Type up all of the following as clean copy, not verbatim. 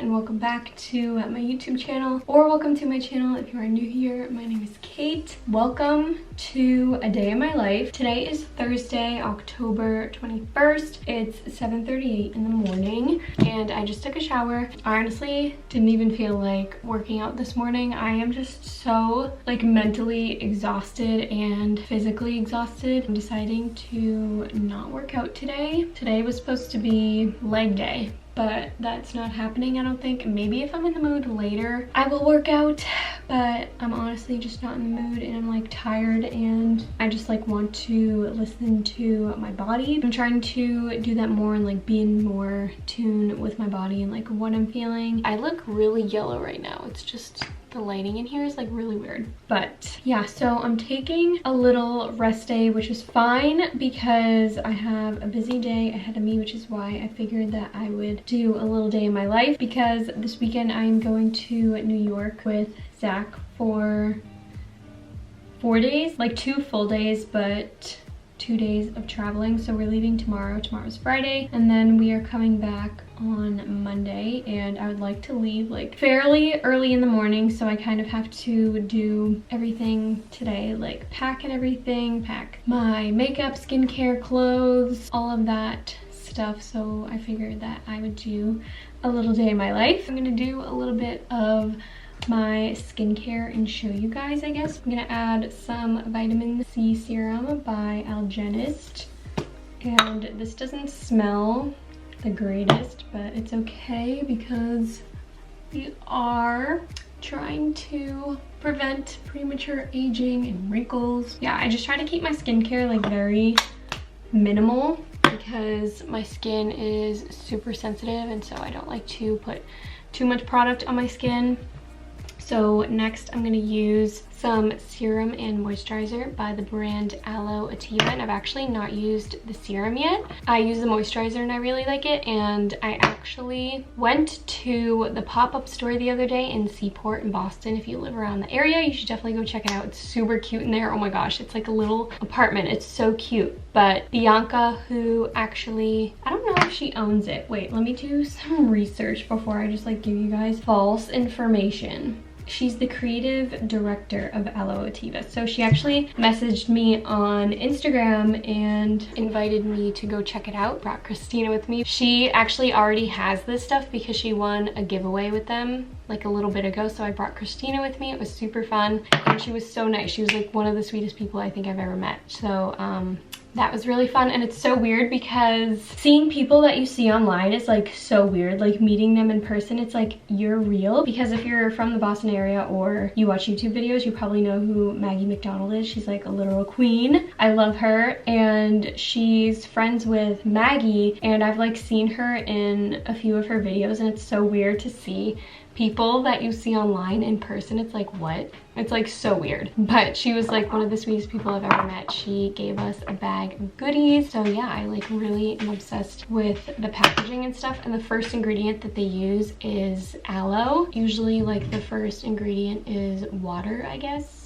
and welcome back to my YouTube channel, or welcome to my channel if you are new here. My name is Kate. Welcome to a day in my life. Today is Thursday, October 21st. It's 7:38 in the morning and I just took a shower. I honestly didn't even feel like working out this morning. I am just so like mentally exhausted and physically exhausted. I'm deciding to not work out today. Today was supposed to be leg day, but that's not happening, I don't think. Maybe if I'm in the mood later, I will work out, but I'm honestly just not in the mood and I'm like tired and I just like want to listen to my body. I'm trying to do that more and like be in more tune with my body and like what I'm feeling. I look really yellow right now. It's just the lighting in here is like really weird. But yeah, so I'm taking a little rest day, which is fine because I have a busy day ahead of me, which is why I figured that I would do a little day in my life, because this weekend I'm going to New York with Zach for 4 days, like 2 full days, but 2 days of traveling. So we're leaving tomorrow. Tomorrow's Friday, and then we are coming back on Monday, and I would like to leave like fairly early in the morning, so I kind of have to do everything today, like pack and everything, pack my makeup, skincare, clothes, all of that stuff. So I figured that I would do a little day in my life. I'm gonna do a little bit of my skincare and show you guys, I guess. I'm gonna add some vitamin C serum by Algenist, and this doesn't smell the greatest, but it's okay because we are trying to prevent premature aging and wrinkles. Yeah, I just try to keep my skincare like very minimal because my skin is super sensitive, and so I don't like to put too much product on my skin. So next I'm gonna use some serum and moisturizer by the brand Aloe Attiva, and I've actually not used the serum yet. I use the moisturizer and I really like it, and I actually went to the pop-up store the other day in Seaport in Boston. If you live around the area, you should definitely go check it out. It's super cute in there. Oh my gosh, it's like a little apartment. It's so cute. But Bianca, who actually, I don't know if she owns it. Wait, let me do some research before I just like give you guys false information. She's the creative director of Aloe Attiva. So she actually messaged me on Instagram and invited me to go check it out. Brought Christina with me. She actually already has this stuff because she won a giveaway with them like a little bit ago. So I brought Christina with me. It was super fun and she was so nice. She was like one of the sweetest people I think I've ever met. So that was really fun. And it's so weird because seeing people that you see online is like so weird. Like meeting them in person, it's like you're real. Because if you're from the Boston area or you watch YouTube videos, you probably know who Maggie McDonald is. She's like a literal queen. I love her, and she's friends with Maggie, and I've like seen her in a few of her videos, and it's so weird to see people that you see online in person. It's like, what? It's like so weird. But she was like one of the sweetest people I've ever met. She gave us a bag of goodies. So yeah, I like really am obsessed with the packaging and stuff. And the first ingredient that they use is aloe. Usually like the first ingredient is water, I guess.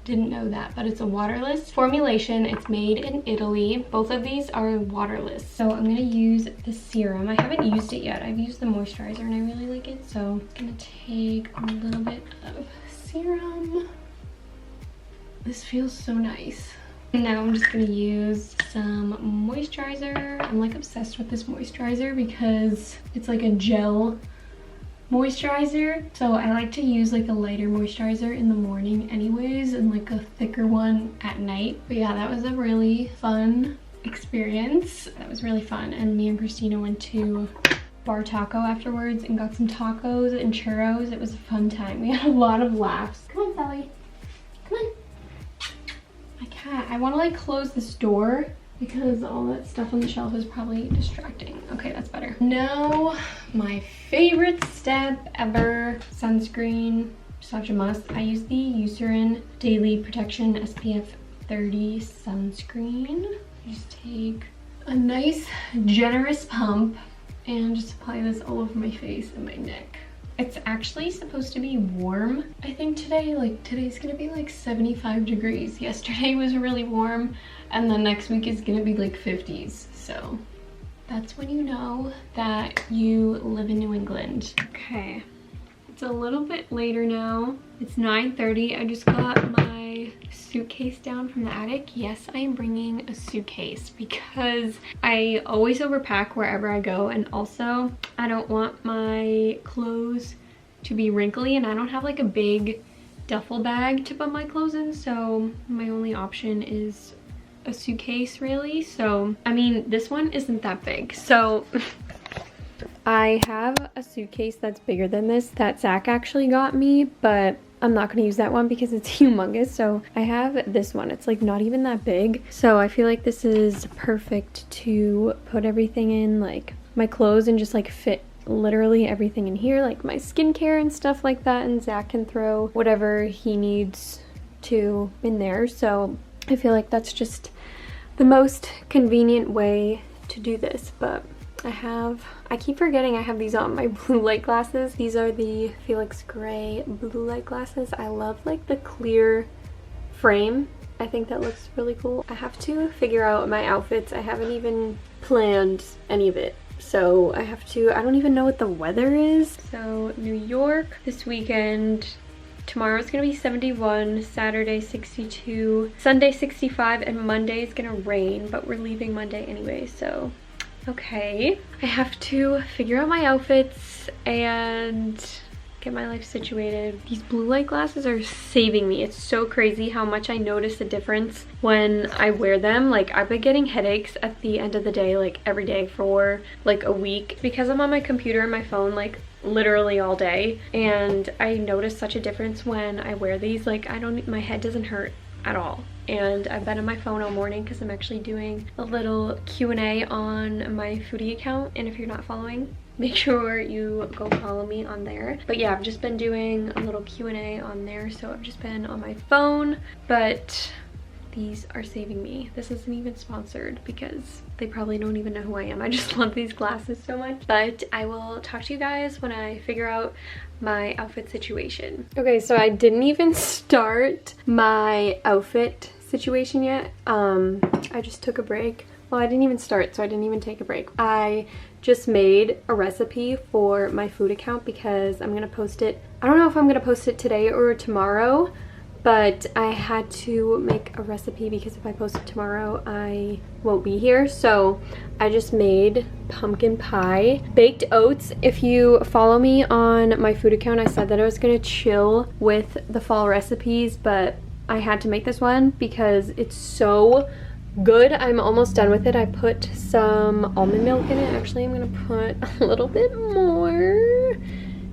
Didn't know that, but it's a waterless formulation. It's made in Italy. Both of these are waterless. So I'm gonna use the serum. I haven't used it yet. I've used the moisturizer and I really like it. So I'm gonna take a little bit of serum. This feels so nice. Now I'm just gonna use some moisturizer. I'm like obsessed with this moisturizer because it's like a gel moisturizer, so I like to use like a lighter moisturizer in the morning anyways and like a thicker one at night. But yeah, that was a really fun experience. That was really fun, and me and Christina went to Bar Taco afterwards and got some tacos and churros. It was a fun time. We had a lot of laughs. Come on, Sally. Come on. My cat. I want to like close this door because all that stuff on the shelf is probably distracting. Okay, that's better. Now, my favorite step ever, sunscreen. Such a must. I use the Eucerin Daily Protection SPF 30 sunscreen. I just take a nice generous pump and just apply this all over my face and my neck. It's actually supposed to be warm, I think today. Like today's gonna be like 75 degrees. Yesterday was really warm, and then next week is gonna be like 50s. So that's when you know that you live in New England. Okay, it's a little bit later now. It's 9:30. I just got my suitcase down from the attic. Yes, I am bringing a suitcase because I always overpack wherever I go, and also I don't want my clothes to be wrinkly, and I don't have like a big duffel bag to put my clothes in, so my only option is a suitcase really. So I mean, this one isn't that big, so I have a suitcase that's bigger than this that Zach actually got me, but I'm not going to use that one because it's humongous. So I have this one. It's like not even that big, so I feel like this is perfect to put everything in, like my clothes, and just like fit literally everything in here, like my skincare and stuff like that, and Zach can throw whatever he needs to in there. So I feel like that's just the most convenient way to do this. But I keep forgetting I have these on, my blue light glasses. These are the Felix Gray blue light glasses. I love like the clear frame. I think that looks really cool. I have to figure out my outfits. I haven't even planned any of it. So I don't even know what the weather is. So New York this weekend, tomorrow's gonna be 71, Saturday 62, Sunday 65, and Monday is gonna rain, but we're leaving Monday anyway, so okay. I have to figure out my outfits and get my life situated. These blue light glasses are saving me. It's so crazy how much I notice a difference when I wear them. Like, I've been getting headaches at the end of the day, like every day for like a week, because I'm on my computer and my phone like literally all day, and I notice such a difference when I wear these. Like, my head doesn't hurt at all. And I've been on my phone all morning because I'm actually doing a little Q&A on my foodie account, and if you're not following, make sure you go follow me on there. But yeah, I've just been doing a little Q&A on there, so I've just been on my phone, but these are saving me. This isn't even sponsored because they probably don't even know who I am. I just love these glasses so much. But I will talk to you guys when I figure out my outfit situation. Okay, so I didn't even start my outfit situation yet. I just took a break. Well, I didn't even start, so I didn't even take a break. I just made a recipe for my food account because I'm gonna post it. I don't know if I'm gonna post it today or tomorrow, but I had to make a recipe because if I post it tomorrow, I won't be here. So I just made pumpkin pie, baked oats. If you follow me on my food account, I said that I was gonna chill with the fall recipes, but I had to make this one because it's so good. I'm almost done with it. I put some almond milk in it. Actually, I'm gonna put a little bit more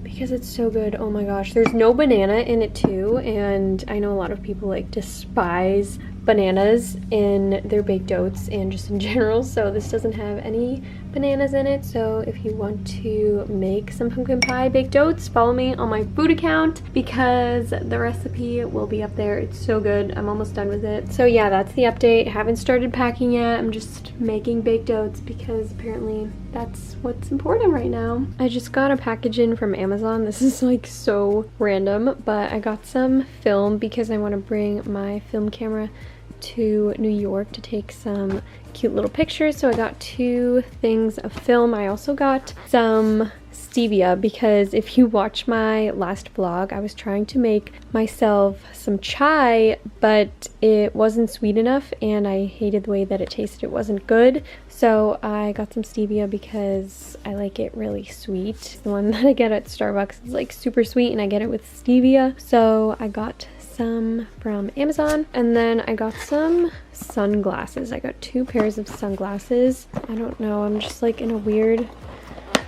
because it's so good. Oh my gosh, there's no banana in it too, and I know a lot of people like despise bananas in their baked oats and just in general, so this doesn't have any bananas in it. So if you want to make some pumpkin pie baked oats, follow me on my food account because the recipe will be up there. It's so good. I'm almost done with it. So yeah, that's the update. Haven't started packing yet. I'm just making baked oats because apparently that's what's important right now. I just got a package in from Amazon. This is like so random, but I got some film because I want to bring my film camera to New York to take some cute little pictures. So I got 2 things of film. I also got some stevia because if you watch my last vlog, I was trying to make myself some chai, but it wasn't sweet enough and I hated the way that it tasted. It wasn't good. So I got some stevia because I like it really sweet. The one that I get at Starbucks is like super sweet and I get it with stevia. So I got some from Amazon, and then I got some sunglasses. I got 2 pairs of sunglasses. I don't know, I'm just like in a weird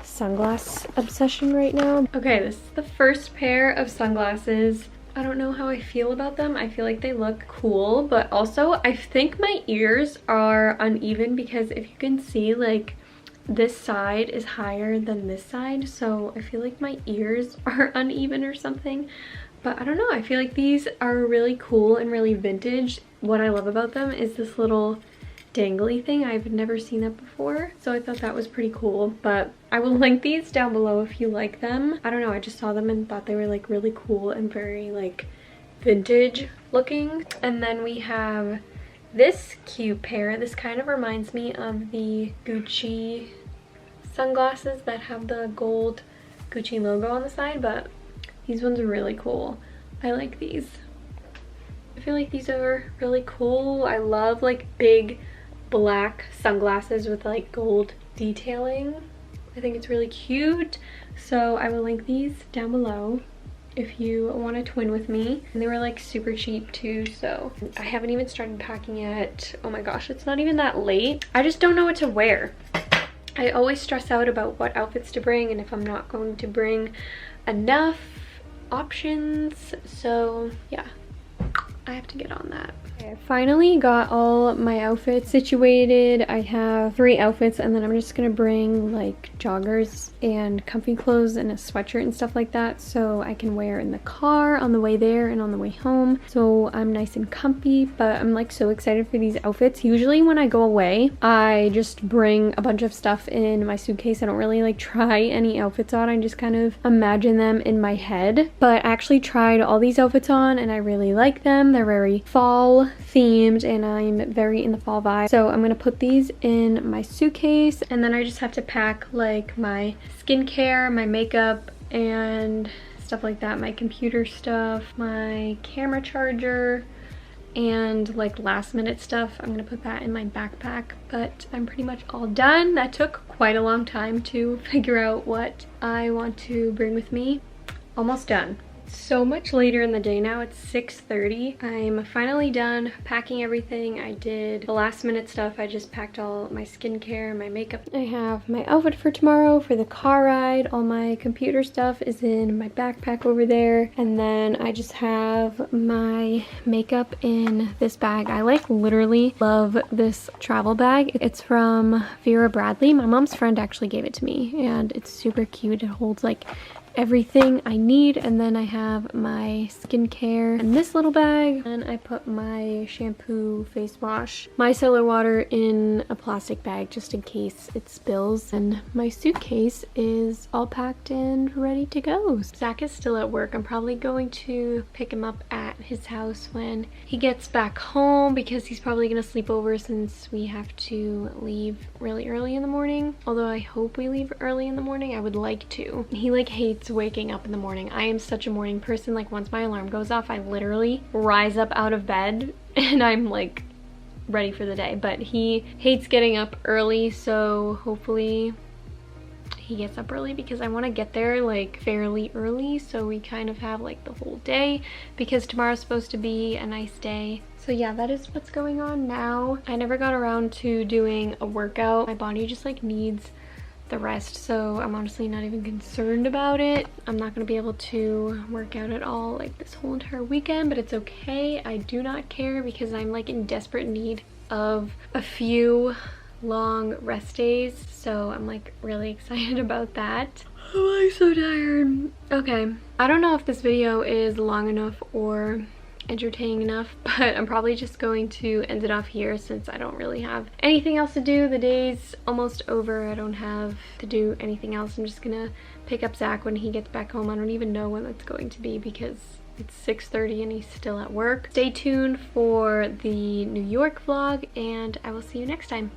sunglass obsession right now. Okay, this is the first pair of sunglasses. I don't know how I feel about them. I feel like they look cool, but also I think my ears are uneven because if you can see, like, this side is higher than this side, so I feel like my ears are uneven or something. But I don't know, I feel like these are really cool and really vintage. What I love about them is this little dangly thing. I've never seen that before, so I thought that was pretty cool. But I will link these down below if you like them. I don't know, I just saw them and thought they were like really cool and very like vintage looking. And then we have this cute pair. This kind of reminds me of the Gucci sunglasses that have the gold Gucci logo on the side, but these ones are really cool. I like these. I feel like these are really cool. I love like big black sunglasses with like gold detailing. I think it's really cute. So I will link these down below if you want to twin with me. And they were like super cheap too, so I haven't even started packing yet. Oh my gosh, it's not even that late. I just don't know what to wear. I always stress out about what outfits to bring and if I'm not going to bring enough options. So yeah, I have to get on that. I finally got all my outfits situated. I have 3 outfits, and then I'm just gonna bring like joggers and comfy clothes and a sweatshirt and stuff like that, so I can wear in the car on the way there and on the way home, so I'm nice and comfy. But I'm like so excited for these outfits. Usually when I go away, I just bring a bunch of stuff in my suitcase. I don't really like try any outfits on. I just kind of imagine them in my head. But I actually tried all these outfits on and I really like them. They're very fall themed and I'm very in the fall vibe. So I'm gonna put these in my suitcase, and then I just have to pack like my skincare, my makeup, and stuff like that, my computer stuff, my camera charger, and like last minute stuff. I'm gonna put that in my backpack, but I'm pretty much all done. That took quite a long time to figure out what I want to bring with me. Almost done. So much later in the day now. It's 6:30. I'm finally done packing everything. I did the last minute stuff. I just packed all my skincare, my makeup. I have my outfit for tomorrow for the car ride. All my computer stuff is in my backpack over there. And then I just have my makeup in this bag. I like literally love this travel bag. It's from Vera Bradley. My mom's friend actually gave it to me and it's super cute. It holds like everything I need. And then I have my skincare in this little bag, and I put my shampoo, face wash, micellar water in a plastic bag just in case it spills. And my suitcase is all packed and ready to go. Zach is still at work. I'm probably going to pick him up at his house when he gets back home because he's probably gonna sleep over since we have to leave really early in the morning. Although I hope we leave early in the morning. I would like to. He like hates waking up in the morning. I am such a morning person. Like once my alarm goes off, I literally rise up out of bed and I'm like ready for the day. But he hates getting up early, so hopefully he gets up early because I want to get there like fairly early so we kind of have like the whole day, because tomorrow's supposed to be a nice day. So yeah, that is what's going on now. I never got around to doing a workout. My body just like needs the rest, so I'm honestly not even concerned about it. I'm not going to be able to work out at all like this whole entire weekend, but it's okay. I do not care because I'm like in desperate need of a few long rest days, so I'm like really excited about that. I'm like so tired. Okay, I don't know if this video is long enough or entertaining enough, but I'm probably just going to end it off here since I don't really have anything else to do. The day's almost over. I don't have to do anything else. I'm just gonna pick up Zach when he gets back home. I don't even know when that's going to be because it's 6:30 and he's still at work. Stay tuned for the New York vlog and I will see you next time.